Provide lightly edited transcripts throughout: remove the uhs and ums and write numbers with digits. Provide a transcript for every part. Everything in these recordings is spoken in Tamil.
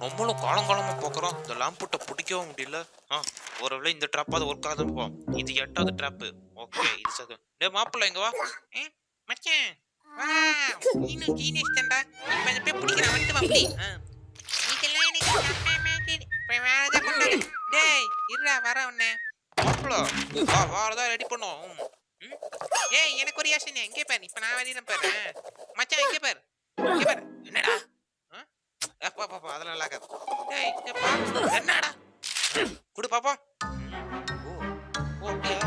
நம்மளும் காலங்காலமா போக்குறோம். இந்த லாம்புட்ட பிடிக்கவும் முடியல. ஒரு வேளை இந்த ட்ராப்பாவது ஒர்க் ஆகுதுன்னு போ. இது 8வது ட்ராப்பு. ஓகே இது சக. டேய் மாப்பிள்ளை இங்க வா. மச்சான் வா. நீனும் ஜீனியஸ் தான்டா. இப்ப இத போய் பிடிக்கிறேன் வந்துட்டு மாப்பிள்ளை. இதெல்லாம் எனக்கு நம்ப மாட்டேன். போய் வேற ஏதாவது கொண்டாடு. டேய் இருடா வர உடனே. மாப்பிள்ளை வா வேற ஏதாவது ரெடி பண்ணுவோம். ஏய் எனக்கு ஒரு யோசனை. இங்கே பாரு. இப்ப நான் வெளியில பாரு. மச்சான் இங்கே பாரு. இங்கே பாரு. என்னடா? பாப்பா அதெல்லாம் நல்லா இருக்காது. டேய் என்னடா? குடு பாப்போம். ஓ அப்படியா?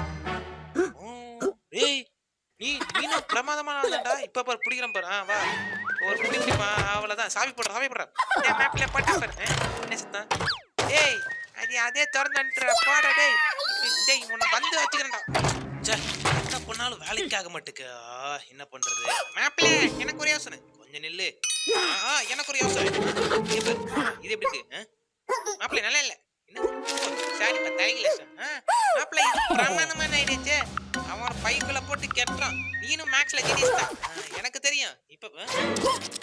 டேய் நீனும் பிரமாதமான ஆளுடா. இப்ப பாரு பிடிக்கிறேன் பாரு. வா ஒரு பிடிப்பா அவ்வளவுதான். சாவி போடுற. டேய் மேப்ல போட்டா பாரு. என்ன சத்தம்? டேய் அதே திறந்துன்ற போடா டேய். டேய் உன்னை வந்து வச்சுக்கிறேன்டா. என்ன பண்ணாலும் வேலைக்கு ஆக மாட்டேங்க. என்ன பண்றது? மேப்ல எனக்கு ஒரு யோசனை. கொஞ்சம் நில்லு. எனக்கு ஒரு யோசனை. இது எப்படி இருக்கு? மாப்பிள்ளை நல்லா இல்ல. சாரி பத்தாயிரங்களே சார். மாப்பிள்ளை இது பிரமாணமான ஐடியாச்சே. அவன் பைக்குள்ள போட்டு கெட்டுறான். நீனும் மேக்ஸ்ல ஜெனிஸ் தான். எனக்கு தெரியும். இப்ப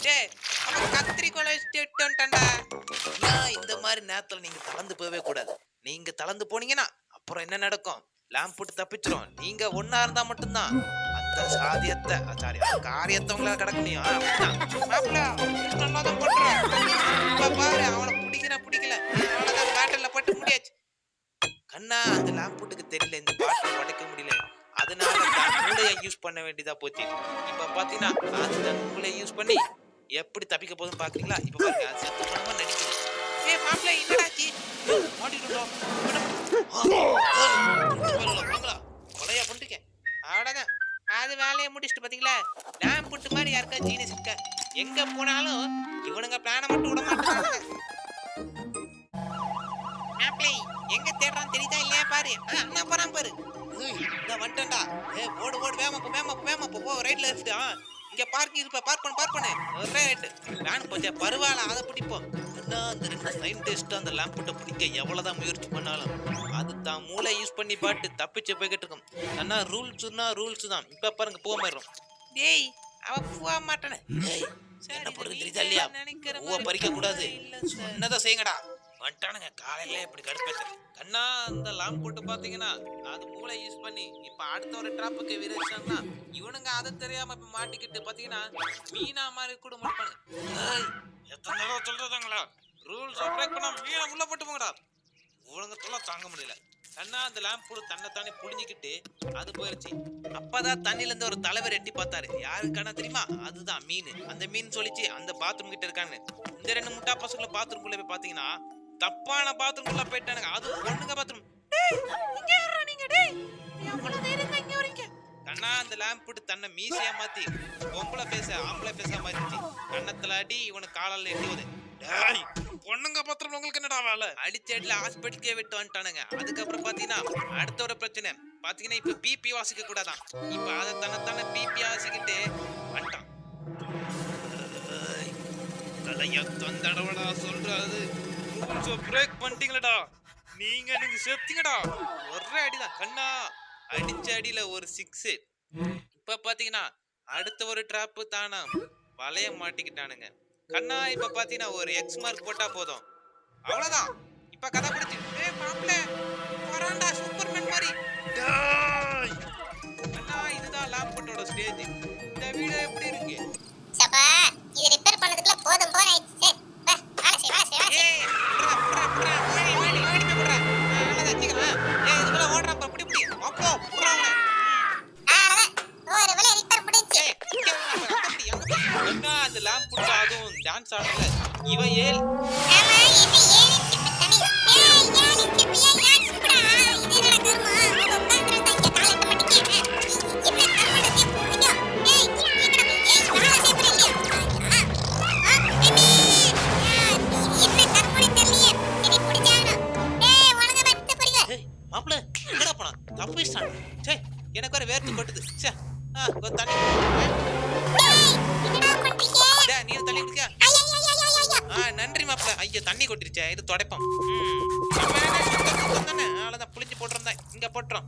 டேய் அவன் கத்திரிக்கோலை வந்துட்டான்டா. இந்த மாதிரி நேரத்துல நீங்க தளர்ந்து போகவே கூடாது. நீங்க தளர்ந்து போனீங்கன்னா அப்புறம் என்ன நடக்கும்? லேம்ப் போட்டு தப்பிச்சிரும். நீங்க ஒன்னா இருந்தா மட்டும்தான் அந்த சாதியத்தை சாரி காரியத்தை உங்களால கடக்க முடியும். மாப்பிள்ள நல்லாதான் பண்றான். இப்ப பாரு அவனை பிடிக்கல அவ்வளவுதான் பேட்டர்ல பட்டு முடியாச்சு. கண்ணா அந்த லேம்ப் போட்டுக்கு தெரியல இந்த பாட்டில் உடைக்க முடியல. அதனால மூளையை யூஸ் பண்ண வேண்டியதா போச்சு. இப்ப பாத்தீங்கன்னா அந்த மூளையை யூஸ் பண்ணி எப்படி தப்பிக்க போகுதுன்னு பாக்குறீங்களா? இப்ப பாருங்க அது செத்து போனமா நடிக்குது. ஏய் மாப்பிள்ள என்னடாச்சு? மாட்டிட்டோம். கொலையா பண்ணிருக்கேன். அவ்வளவுதான். அது வேலையை முடிச்சுட்டு பாத்தீங்களா? லேம்ப் புட்டு மாதிரி யாருக்கா ஜீனியஸ் இருக்கா? எங்க போனாலும் இவனுங்க பிளான மட்டும் விட மாட்டாங்க. மாப்பிள்ளை எங்க தேடுறான்னு தெரியுதா இல்லையா பாரு. அண்ணா போறான் பாரு. இந்த வந்துட்டா. ஓடு வேமா போ ரைட்ல லெஃப்ட். இங்க பார்க்கிங் இருப்ப பார்க் பண்ணு. ஒரே ரைட். வேன் போச்சா பரவாயில்ல அதை பிடிப்போம். அந்த ரெண்டு சயின்டிஸ்ட் அந்த லேம்புட்ட பிடிக்க எவ்வளவுதான் முயற்சி பண்ணாலும் அது தான் மூளை யூஸ் பண்ணி பாட்டு தப்பிச்சு போய்கிட்டு இருக்கும். ஆனா ரூல்ஸ் தான். இப்ப பாருங்க போக மாட்டோம். டேய் அவ போக மாட்டானே. என்ன பண்ணுறது தெரியுதா இல்லையா? பூவை பறிக்க கூடாது. என்னதான் செய்யுங்கடா. வந்துட்டானுங்க காலையில இப்படி கடுப்பேத்த. கண்ணா அந்த லாம்ப் போட்டு பாத்தீங்கன்னா அது மூளை யூஸ் பண்ணி இப்ப அடுத்த ஒரு டிராப்புக்கு விரைச்சாங்கன்னா இவனுங்க அதை தெரியாம இப்ப மாட்டிக்கிட்டு பாத்தீங்கன்னா மீனா மாதிரி கூட முடிப்பானு. எத்தனை தடவை சொல்றதாங்களா? ரூல்ஸ் பிரேக் பண்ணா மீனை உள்ள போட்டு போங்கடா. உலகத்தெல்லாம் தாங்க முடியல. கண்ணா அந்த லேம்ப் போட்டு தன்னை தானே புடிஞ்சுக்கிட்டு அது போயிருச்சு. அப்பதான் தண்ணில இருந்து ஒரு தலைவர் எட்டி பார்த்தாரு. யாருக்கான தெரியுமா? அதுதான் மீன். அந்த மீன் சொல்லிச்சு அந்த பாத்ரூம் கிட்ட இருக்காங்க. இந்த ரெண்டு முட்டா பசங்களை பாத்ரூம் குள்ள போய் பாத்தீங்கன்னா தப்பான பாத்ரூம் குள்ள போயிட்டானுங்க. அது பொண்ணுங்க பாத்ரூம். கண்ணா அந்த லேம்ப் போட்டு தன்னை மீசையா மாத்தி பொம்பளை பேச ஆம்பளை பேச மாத்திச்சு. கண்ணத்துல அடி இவனுக்கு காலால எட்டுவது. பொண்ணுங்க பாத்ரூம் உங்களுக்கு என்னடா வேலை? அடிச்சடில ஹாஸ்பிட்டலுக்கே விட்டு வந்துட்டானுங்க. அதுக்கப்புறம் பாத்தீங்கன்னா அடுத்த ஒரு பிரச்சனை பாத்தீங்கன்னா இப்ப பிபி வாசிக்க கூடாதான். இப்ப அதை தன்னை பிபி வாசிக்கிட்டு வந்துட்டான். தலைய தந்தடவடா சொல்றாது. பிரேக் பண்ணிட்டீங்களடா. நீங்க செத்தீங்கடா. ஒரே அடிதான். கண்ணா அடிச்ச அடியில ஒரு 6. இப்ப பாத்தீங்கன்னா அடுத்த ஒரு டிராப் தானா வளைய மாட்டிக்கிட்டானுங்க. கண்ணா இப்ப பாத்தீங்கன்னா ஒரு எக்ஸ் மார்க் போட்டா போதும். அவ்வளவுதான். இப்ப கதை பிடிச்சு மாப்பிள்ள போறான்டா சூப்பர்மேன் மாதிரி. கண்ணா இதுதான் லேம்போட்டோட ஸ்டேஜ். இந்த வீடியோ எப்படி இருக்கு? சப்பா இது ரிப்பேர் பண்ணதுக்குள்ள போதும் போறாயிடுச்சு. அந்த லேம்ப் புடிச்ச அதுவும் டான்ஸ் ஆடல. இவன் ஏல் மாப்பிள்ள எங்கடா போனா? தப்பிச்சான். சே எனக்கு ஒரு வேர்த்து கொட்டுது. சே தண்ணி நீ தண்ணி குடிக்க. நன்றி மாப்பிள்ள. ஐயோ தண்ணி கொட்டிருச்சா? இது தொடப்பம். அவ்வளவுதான் புளிஞ்சு போட்டிருந்தேன். இங்க போட்டுறோம்.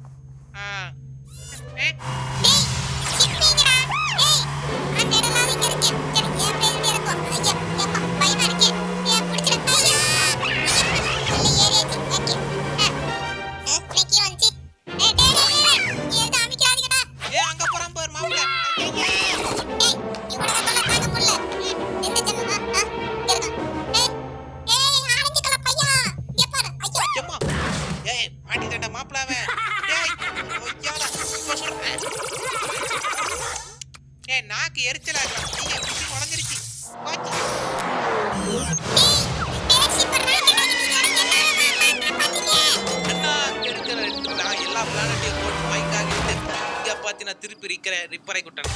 விக்கிற ரிப்பரை குட்டன்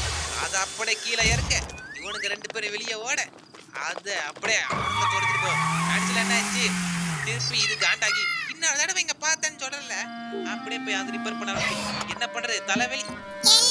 அது அப்படியே கீழே இறக்க இவனுங்க 2 பேரும் வெளியே ஓட அது அப்படியே அவனுங்க தொடுத்துட்டு போ கடைசியில் என்ன ஆச்சு திருப்பி இது காண்டாகி இன்னொரு தடவை இங்க பார்த்தேன்னு சொல்றல அப்படியே போய் அது ரிப்பேர் பண்ண என்ன பண்றது தலைவலி என்ன